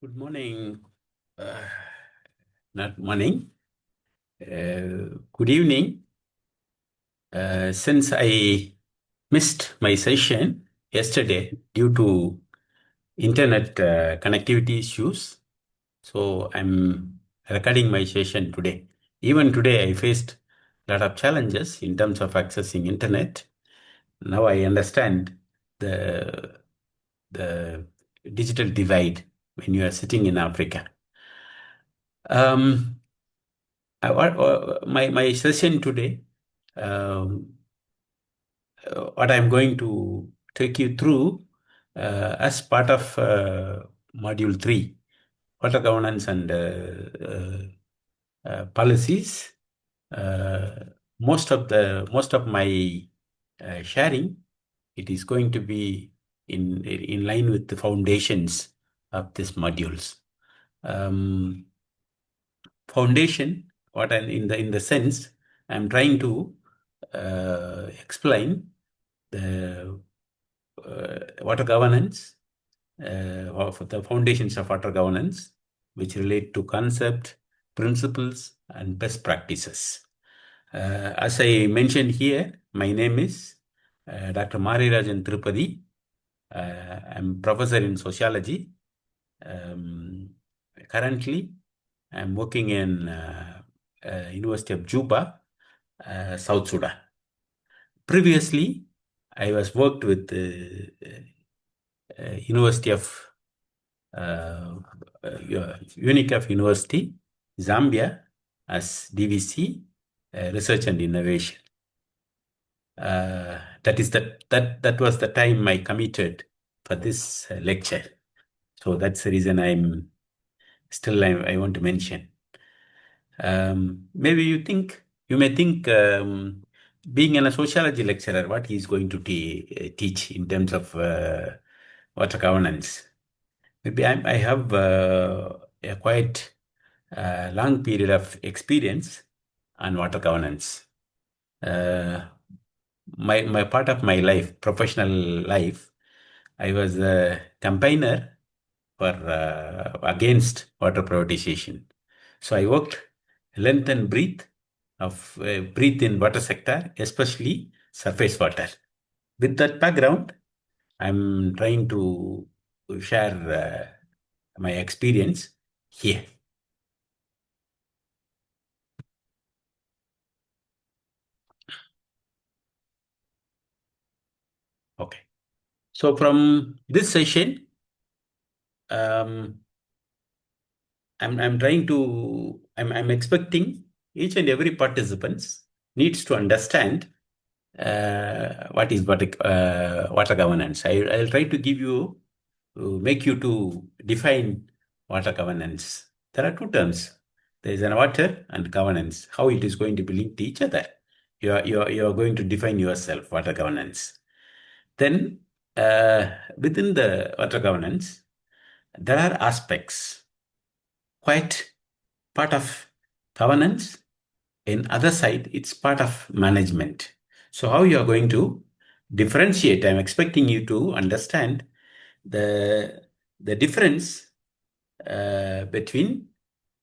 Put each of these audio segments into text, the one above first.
Good morning. Uh, Not morning. Good evening. Since I missed my session yesterday due to internet connectivity issues, so I'm recording my session today. Even today, I faced a lot of challenges in terms of accessing internet. Now I understand the digital divide when you are sitting in Africa. Um, my session today, um, what I'm going to take you through as part of module 3, water governance and policies. Uh, most of my sharing, it is going to be in line with the foundations of these modules. Foundation, what I, in the sense I'm trying to explain the water governance, of the foundations of water governance, which relate to concept, principles, and best practices. As I mentioned here, my name is Dr. Marirajan Thiruppathi. I'm professor in sociology. Um, Currently, I'm working in University of Juba, South Sudan. Previously, I was worked with the University of Unique of University, Zambia, as DVC, Research and Innovation. That was the time I committed for this lecture. So that's the reason I want to mention. Maybe you may think, being a sociology lecturer, what he's going to teach in terms of water governance. Maybe I have a quite long period of experience on water governance. My part of my life, professional life, I was a campaigner for against water privatization. So I worked length and breadth in water sector, especially surface water. With that background, I'm trying to share my experience here. Okay. So from this session, um, I'm expecting each and every participants needs to understand what is water governance. I'll try to make you to define water governance. There are two terms. There is an water and governance. How it is going to be linked to each other. You are going to define yourself, water governance. Then within the water governance, there are aspects, quite part of governance. In other side, it's part of management. So how you are going to differentiate? I'm expecting you to understand the difference between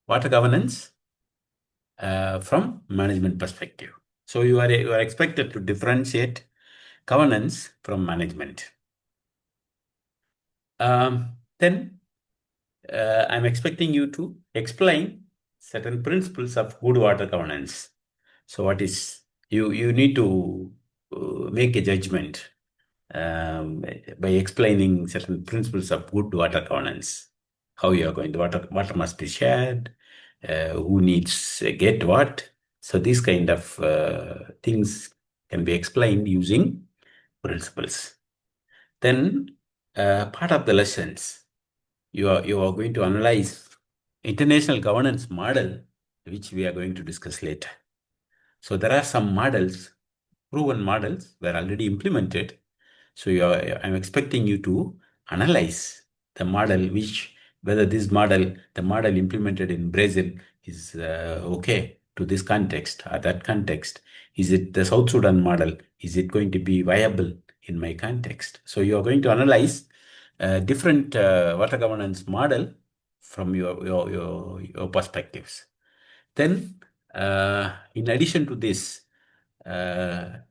water governance from management perspective. So you are expected to differentiate governance from management. Then I'm expecting you to explain certain principles of good water governance. So what is you need to make a judgment by explaining certain principles of good water governance. How you are going, the water must be shared, who needs get what. So these kind of things can be explained using principles. Then part of the lessons, you are going to analyze international governance model, which we are going to discuss later. So there are some models, proven models were already implemented. So I'm expecting you to analyze the model, whether the model implemented in Brazil is okay to this context or that context. Is it the South Sudan model? Is it going to be viable in my context? So you are going to analyze different water governance model from your perspectives. Then, in addition to this, there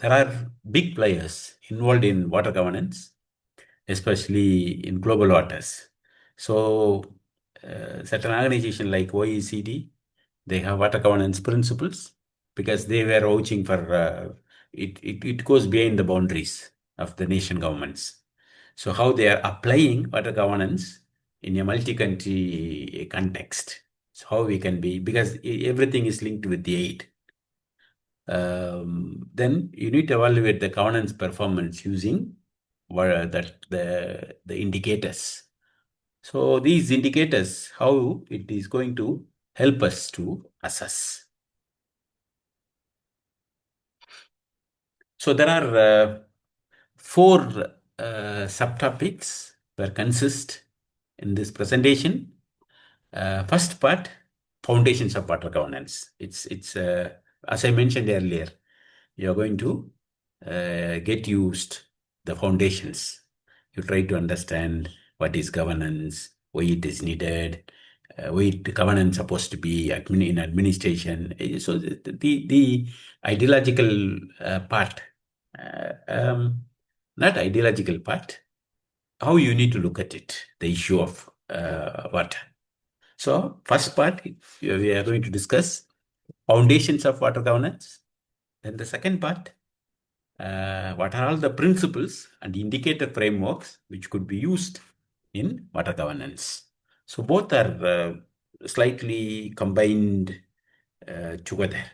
are big players involved in water governance, especially in global waters. So, certain organization like OECD, they have water governance principles because they were vouching for it goes beyond the boundaries of the nation governments. So, how they are applying water governance in a multi-country context. So, how we can be, because everything is linked with the aid. Then you need to evaluate the governance performance using the indicators. So these indicators, how it is going to help us to assess. So there are four subtopics that consist in this presentation. First part, foundations of water governance. It's as I mentioned earlier, you're going to get used the foundations. You try to understand what is governance, why it is needed, why the governance supposed to be in administration. So the ideological part, uh, um, not ideological part, how you need to look at it, the issue of water. So first part, we are going to discuss foundations of water governance. Then the second part, what are all the principles and indicator frameworks which could be used in water governance. So both are slightly combined together,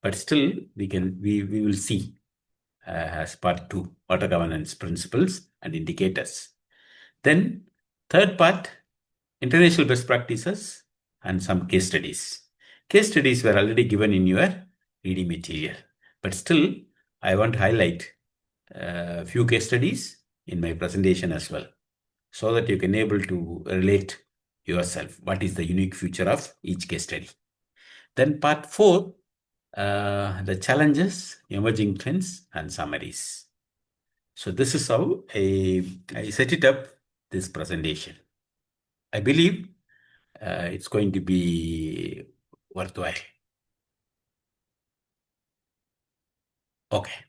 but still we will see as part two, water governance principles and indicators. Then third part, international best practices and some case studies. Case studies were already given in your reading material, but still I want to highlight a few case studies in my presentation as well, so that you can able to relate yourself what is the unique feature of each case study. Then part four, the challenges, emerging trends, and summaries. So this is how I set it up, this presentation. I believe it's going to be worthwhile. Okay.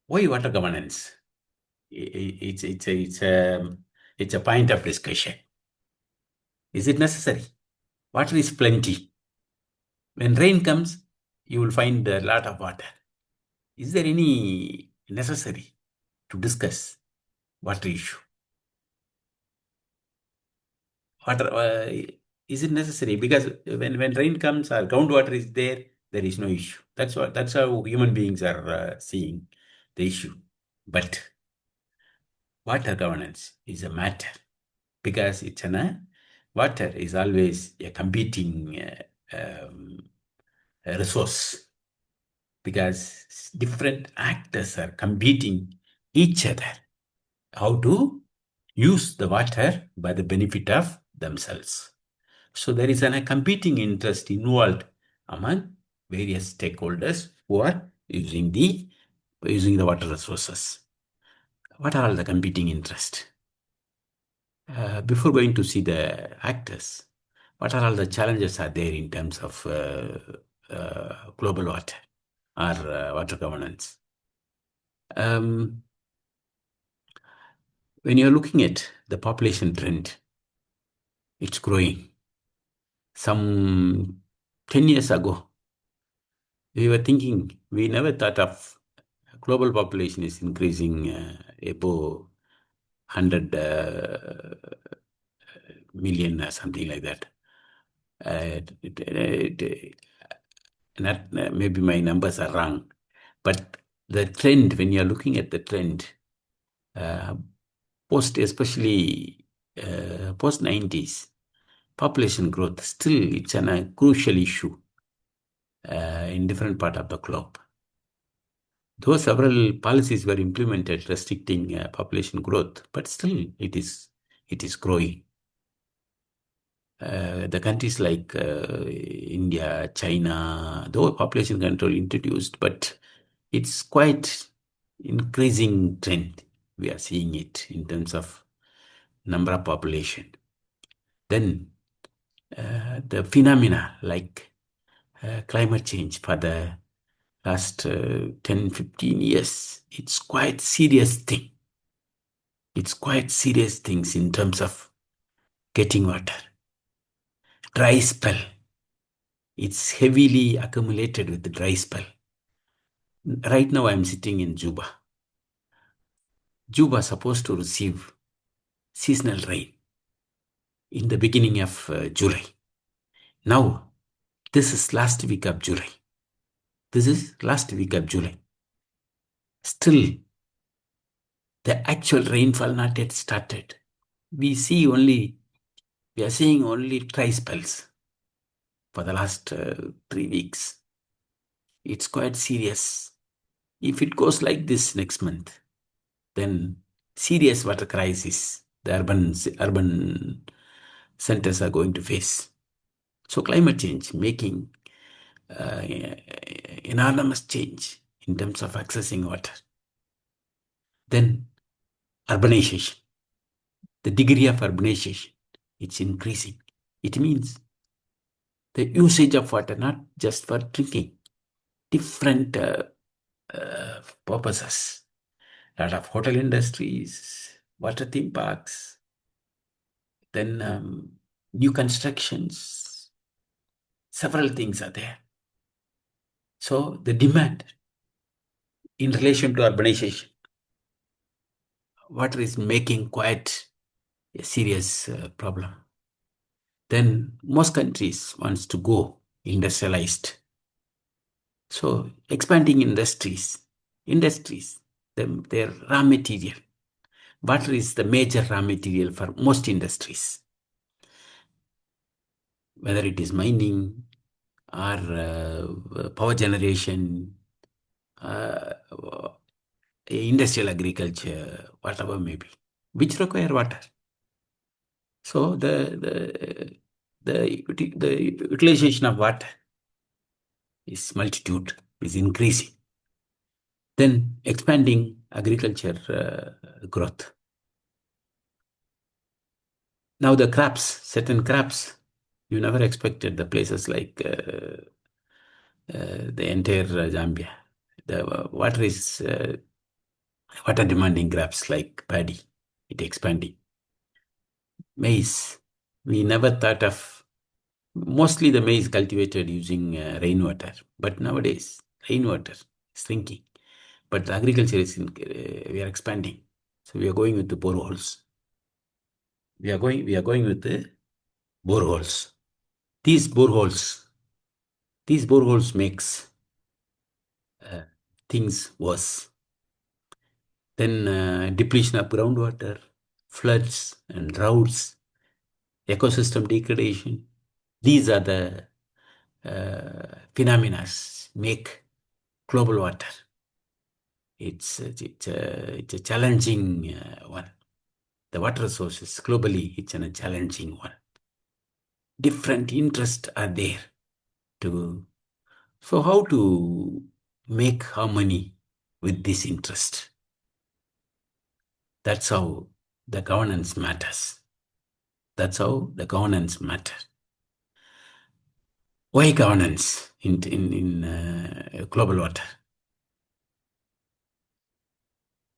Why water governance? It's a point of discussion. Is it necessary? Water is plenty. When rain comes, you will find a lot of water. Is there any necessary to discuss water issue? Water, is it necessary? Because when rain comes or groundwater is there, there is no issue. That's how human beings are seeing the issue. But water governance is a matter because water is always a competing resource, because different actors are competing each other how to use the water by the benefit of themselves. So there is a competing interest involved among various stakeholders who are using the water resources. What are all the competing interests? Before going to see the actors, what are all the challenges are there in terms of global water or water governance? When you're looking at the population trend, it's growing. Some 10 years ago, we were thinking, we never thought of global population is increasing above 100 million or something like that. Maybe my numbers are wrong, but the trend, when you're looking at the trend, especially post 90s, population growth, still it's a crucial issue in different part of the globe. Though several policies were implemented restricting population growth, but still it is growing. The countries like India, China, though population control introduced, but it's quite increasing trend. We are seeing it in terms of number of population. Then the phenomena like climate change for the last 10, 15 years, it's quite serious thing. It's quite serious things in terms of getting water. Dry spell. It's heavily accumulated with the dry spell. Right now I'm sitting in Juba. Juba is supposed to receive seasonal rain in the beginning of July. Now, this is last week of July. This is last week of July. Still, the actual rainfall not yet started. We are seeing only dry spells for the last 3 weeks. It's quite serious. If it goes like this next month, then serious water crisis the urban centers are going to face. So climate change making enormous change in terms of accessing water. Then urbanization. The degree of urbanization, it's increasing. It means the usage of water, not just for drinking, different purposes. A lot of hotel industries, water theme parks, then new constructions, several things are there. So the demand in relation to urbanization, water is making quite a serious problem. Then most countries wants to go industrialized. So expanding industries, their raw material. Water is the major raw material for most industries, whether it is mining or power generation, industrial agriculture, whatever may be, which require water. So the utilization of water is multitude, is increasing. Then expanding agriculture growth. Now the crops, certain crops, you never expected the places like the entire Zambia. The water is water demanding crops like paddy, it expanding. Maize, we never thought of, mostly the maize cultivated using rainwater, but nowadays rainwater is shrinking. But the agriculture is we are expanding. So we are going with the boreholes. We are going with the boreholes. These boreholes makes things worse. Then depletion of groundwater, floods and droughts, ecosystem degradation. These are the phenomena make global water. It's a challenging one. The water resources globally, it's a challenging one. Different interests are there to. So how to make harmony with this interest? That's how the governance matters. That's how the governance matters. Why governance in global water?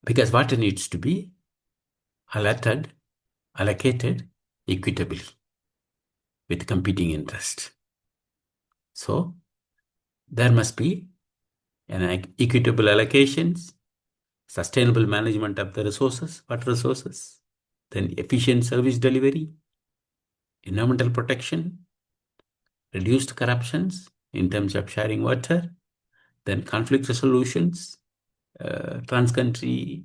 Because water needs to be allocated equitably with competing interests. So there must be an equitable allocations, sustainable management of the resources, water resources, then efficient service delivery, environmental protection, reduced corruptions in terms of sharing water, then conflict resolutions, trans-country,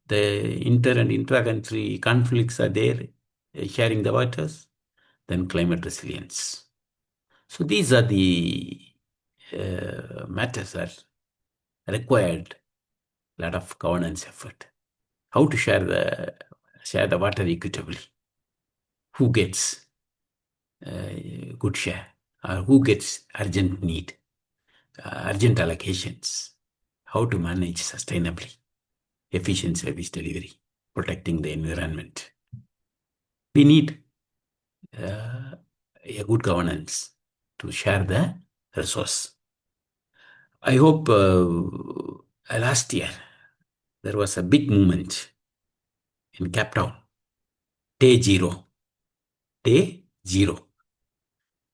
the inter and intra-country conflicts are there, sharing the waters, then climate resilience. So these are the matters that required a lot of governance effort. How to share the water equitably? Who gets good share? Or who gets urgent need, urgent allocations? How to manage sustainably? efficient service delivery, protecting the environment. We need a good governance to share the resource. I hope last year there was a big movement in Cape Town. Day zero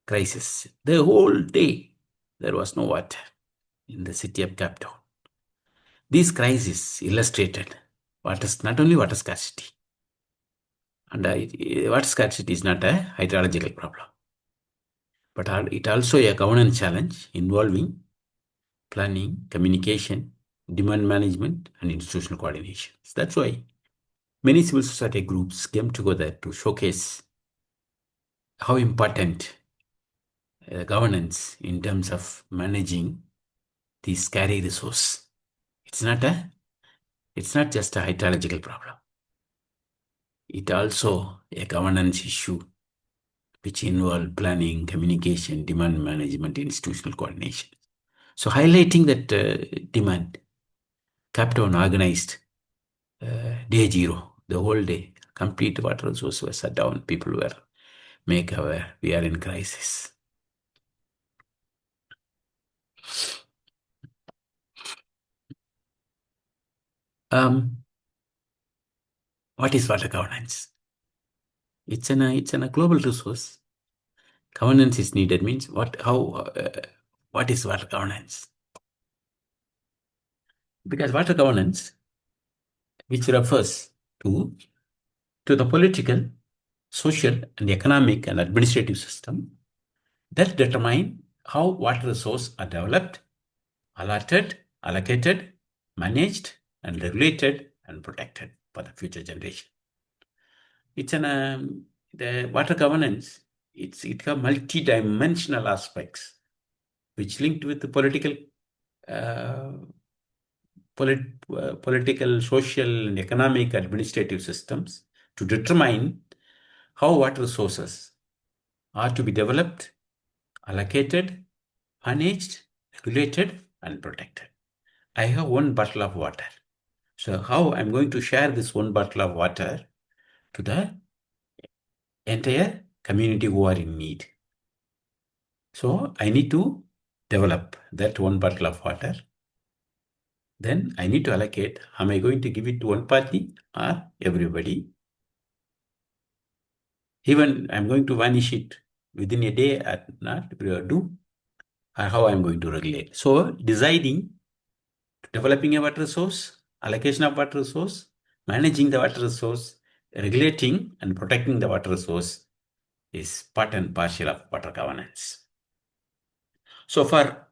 crisis. The whole day there was no water in the city of Cape Town. This crisis illustrated not only water scarcity, and water scarcity is not a hydrological problem, but it also a governance challenge involving planning, communication, demand management, and institutional coordination. So that's why many civil society groups came together to showcase how important governance in terms of managing the scarce resource. It's not just a hydrological problem. It also a governance issue which involve planning, communication, demand management, institutional coordination. So highlighting that demand, Cape Town organized day zero, the whole day, complete water resource was shut down. People were made aware we are in crisis. What is water governance? It's a global resource. Governance is needed means what is water governance? Because water governance, which refers to the political, social, and economic and administrative system that determine how water resources are developed, allotted, allocated, managed, and regulated and protected for the future generation. It's the water governance. It has multi-dimensional aspects which linked with the political, social, and economic administrative systems to determine how water resources are to be developed, allocated, managed, regulated, and protected. I have one bottle of water. So how I'm going to share this one bottle of water to the entire community who are in need? So I need to develop that one bottle of water. Then I need to allocate. Am I going to give it to one party or everybody? Even I'm going to vanish it within a day or not do, or how I'm going to regulate. So deciding, developing a water resource, allocation of water resource, managing the water resource, regulating and protecting the water resource is part and parcel of water governance. So for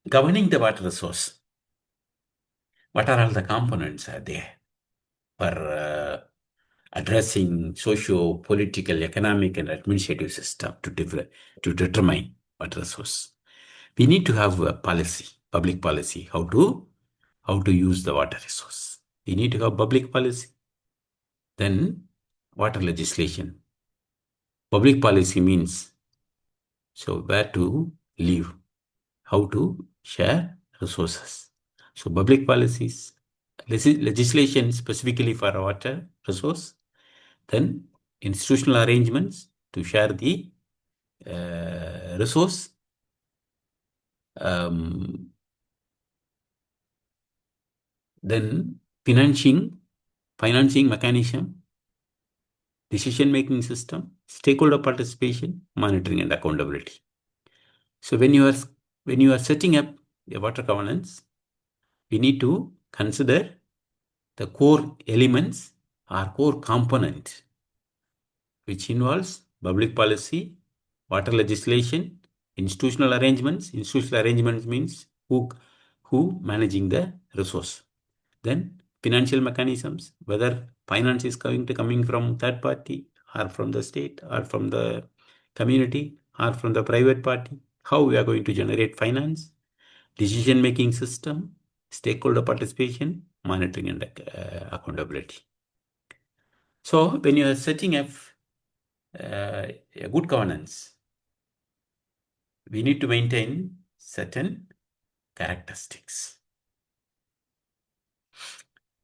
governing the water resource, what are all the components are there for addressing socio-political, economic, and administrative system to determine water resource? We need to have a policy, public policy, how to use the water resource. We need to have public policy. Then water legislation. Public policy means where to live, how to share resources. So public policies, legislation specifically for water resource, then institutional arrangements to share the resource, then financing mechanism, decision-making system, stakeholder participation, monitoring and accountability. So when you are setting up a water governance, we need to consider the core elements or core component, which involves public policy, water legislation, institutional arrangements. Institutional arrangements means who managing the resource. Then financial mechanisms, whether finance is coming from third party or from the state or from the community or from the private party, how we are going to generate finance, decision-making system, stakeholder participation, monitoring and accountability. So when you are setting up a good governance, we need to maintain certain characteristics.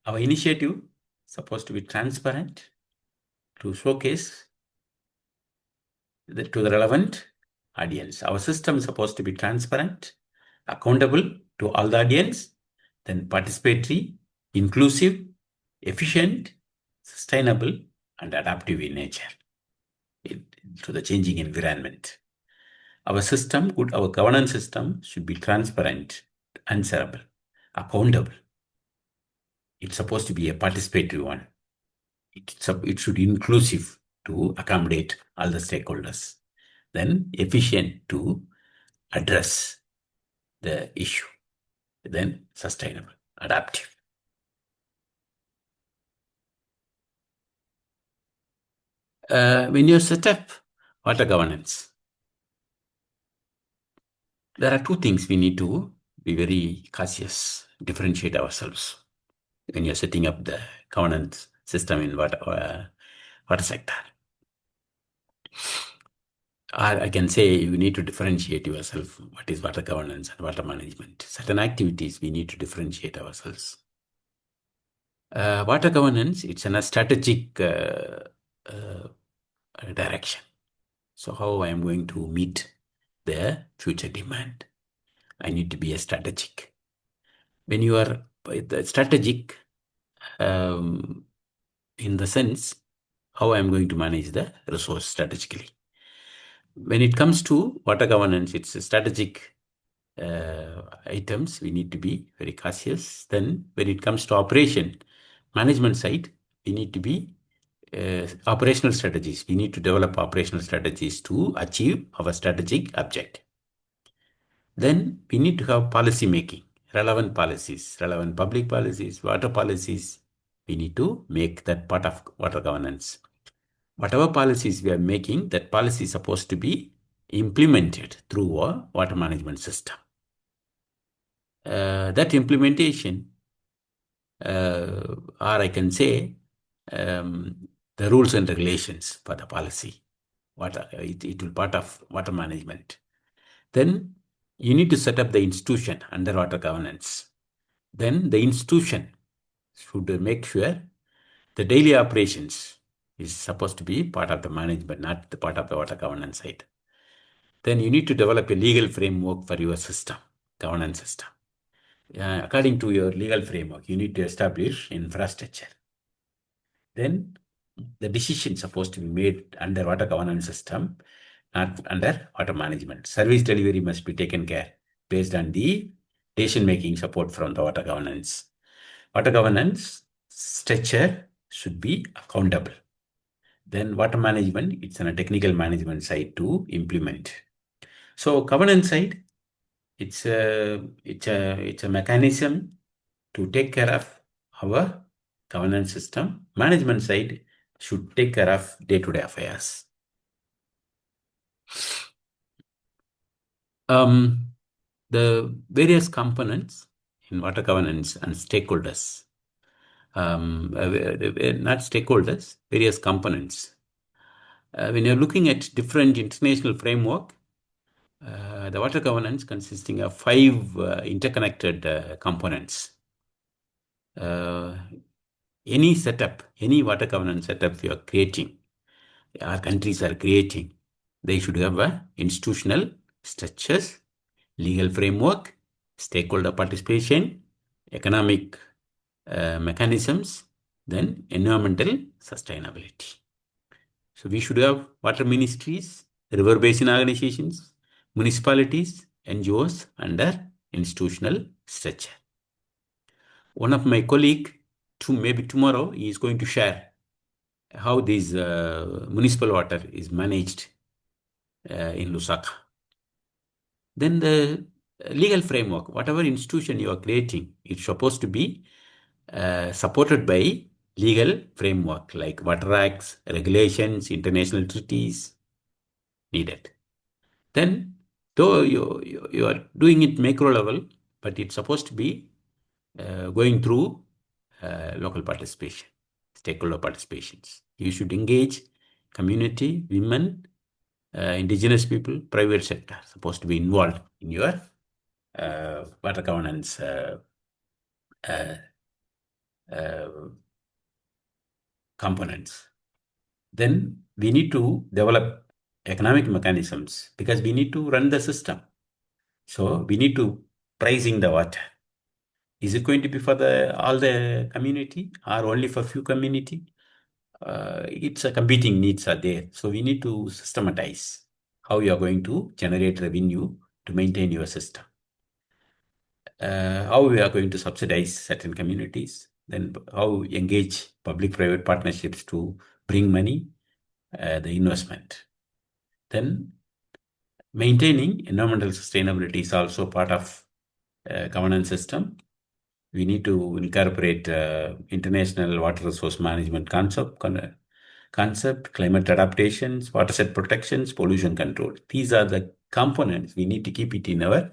Our initiative supposed to be transparent, to showcase to the relevant audience. Our system is supposed to be transparent, accountable to all the audience, then participatory, inclusive, efficient, sustainable, and adaptive in nature to the changing environment. Our governance system should be transparent, answerable, accountable. It's supposed to be a participatory one. It should be inclusive to accommodate all the stakeholders. Then efficient to address the issue. Then sustainable, adaptive. When you set up water governance, there are two things we need to be very cautious, differentiate ourselves when you're setting up the governance system in water sector. Or I can say you need to differentiate yourself. What is water governance and water management? Certain activities we need to differentiate ourselves. Water governance, it's in a strategic direction. So how I am going to meet the future demand? I need to be a strategic. When you are strategic, in the sense, how I am going to manage the resource strategically. When it comes to water governance, it's a strategic items. We need to be very cautious. Then when it comes to operation, management side, we need to be operational strategies. We need to develop operational strategies to achieve our strategic objective. Then we need to have policy making, relevant policies, relevant public policies, water policies. We need to make that part of water governance. Whatever policies we are making, that policy is supposed to be implemented through a water management system. That implementation, or I can say, the rules and regulations for the policy, it will part of water management. Then you need to set up the institution under water governance. Then the institution should make sure the daily operations is supposed to be part of the management, not the part of the water governance side. Then you need to develop a legal framework for your system, governance system. According to your legal framework, you need to establish infrastructure. Then the decision supposed to be made under water governance system, not under water management. Service delivery must be taken care based on the decision-making support from the water governance. Water governance structure should be accountable. Then water management, it's on a technical management side to implement. So governance side, it's a mechanism to take care of our governance system. Management side should take care of day-to-day affairs. The various components in water governance and stakeholders, not stakeholders, various components. When you're looking at different international framework, the water governance consisting of 5 interconnected components. Any setup, any water governance setup you are creating, our countries are creating, they should have institutional structures, legal framework, stakeholder participation, economic mechanisms, then environmental sustainability. So we should have water ministries, river basin organizations, municipalities, NGOs under institutional structure. One of my colleague, maybe tomorrow, he is going to share how this municipal water is managed in Lusaka. Then the legal framework, whatever institution you are creating, it's supposed to be supported by legal framework like water acts, regulations, international treaties needed. Then, though you are doing it macro level, but it's supposed to be going through local participation, stakeholder participations. You should engage community, women, indigenous people, private sector, supposed to be involved in your water governance components. Then we need to develop economic mechanisms because we need to run the system. So we need to pricing the water. Is it going to be for all the community or only for few community? It's a competing needs are there. So we need to systematize how you are going to generate revenue to maintain your system. How we are going to subsidize certain communities, then how engage public-private partnerships to bring money, the investment. Then maintaining environmental sustainability is also part of governance system. We need to incorporate international water resource management concept, climate adaptations, watershed protections, pollution control. These are the components we need to keep it in our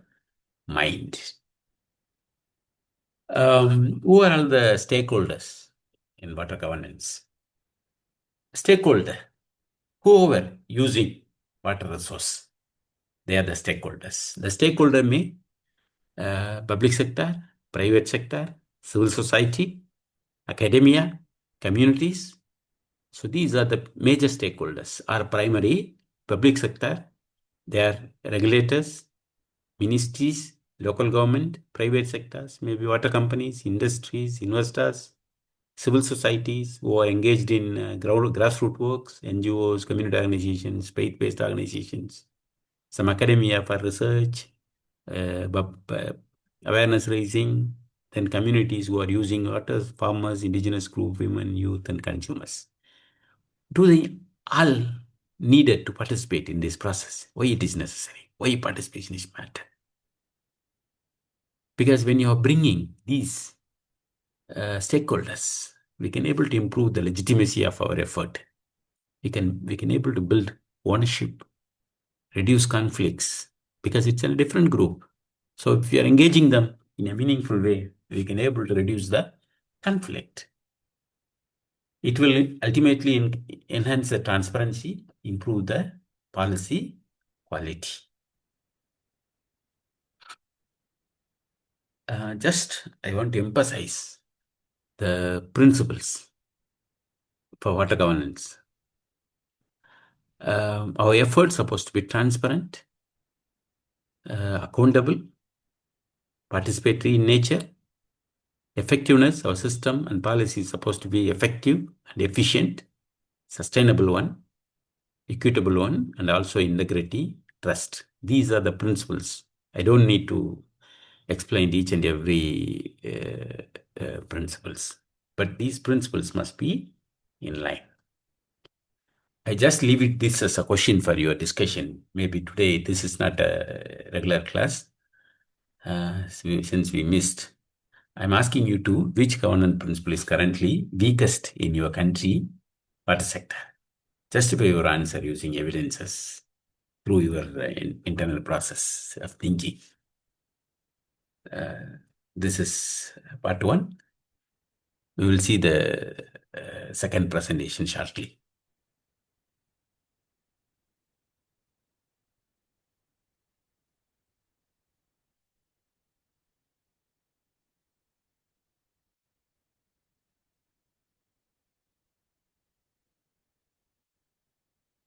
mind. Who are all the stakeholders in water governance? Stakeholder, whoever using water resource, they are the stakeholders. The stakeholder may public sector, private sector, civil society, academia, communities. So these are the major stakeholders. Our primary public sector, they are regulators, ministries, local government, private sectors, maybe water companies, industries, investors, civil societies who are engaged in grassroots works, NGOs, community organizations, faith-based organizations, some academia for research, awareness raising, then communities who are using water, farmers, indigenous group, women, youth, and consumers. Do they all needed to participate in this process? Why it is necessary? Why participation is matter? Because when you are bringing these stakeholders, we can able to improve the legitimacy of our effort. We can able to build ownership, reduce conflicts, because it's a different group. So if we are engaging them in a meaningful way, we can able to reduce the conflict. It will ultimately enhance the transparency, improve the policy quality. I want to emphasize the principles for water governance. Our efforts supposed to be transparent, accountable, participatory in nature, effectiveness. Our system and policy is supposed to be effective and efficient, sustainable one, equitable one, and also integrity, trust. These are the principles. I don't need to explain each and every principles, but these principles must be in line. I just leave it this as a question for your discussion. Maybe today this is not a regular class since we missed. I'm asking you to which governance principle is currently weakest in your country water sector. Justify your answer using evidences through your internal process of thinking. This is part one. We will see the second presentation shortly.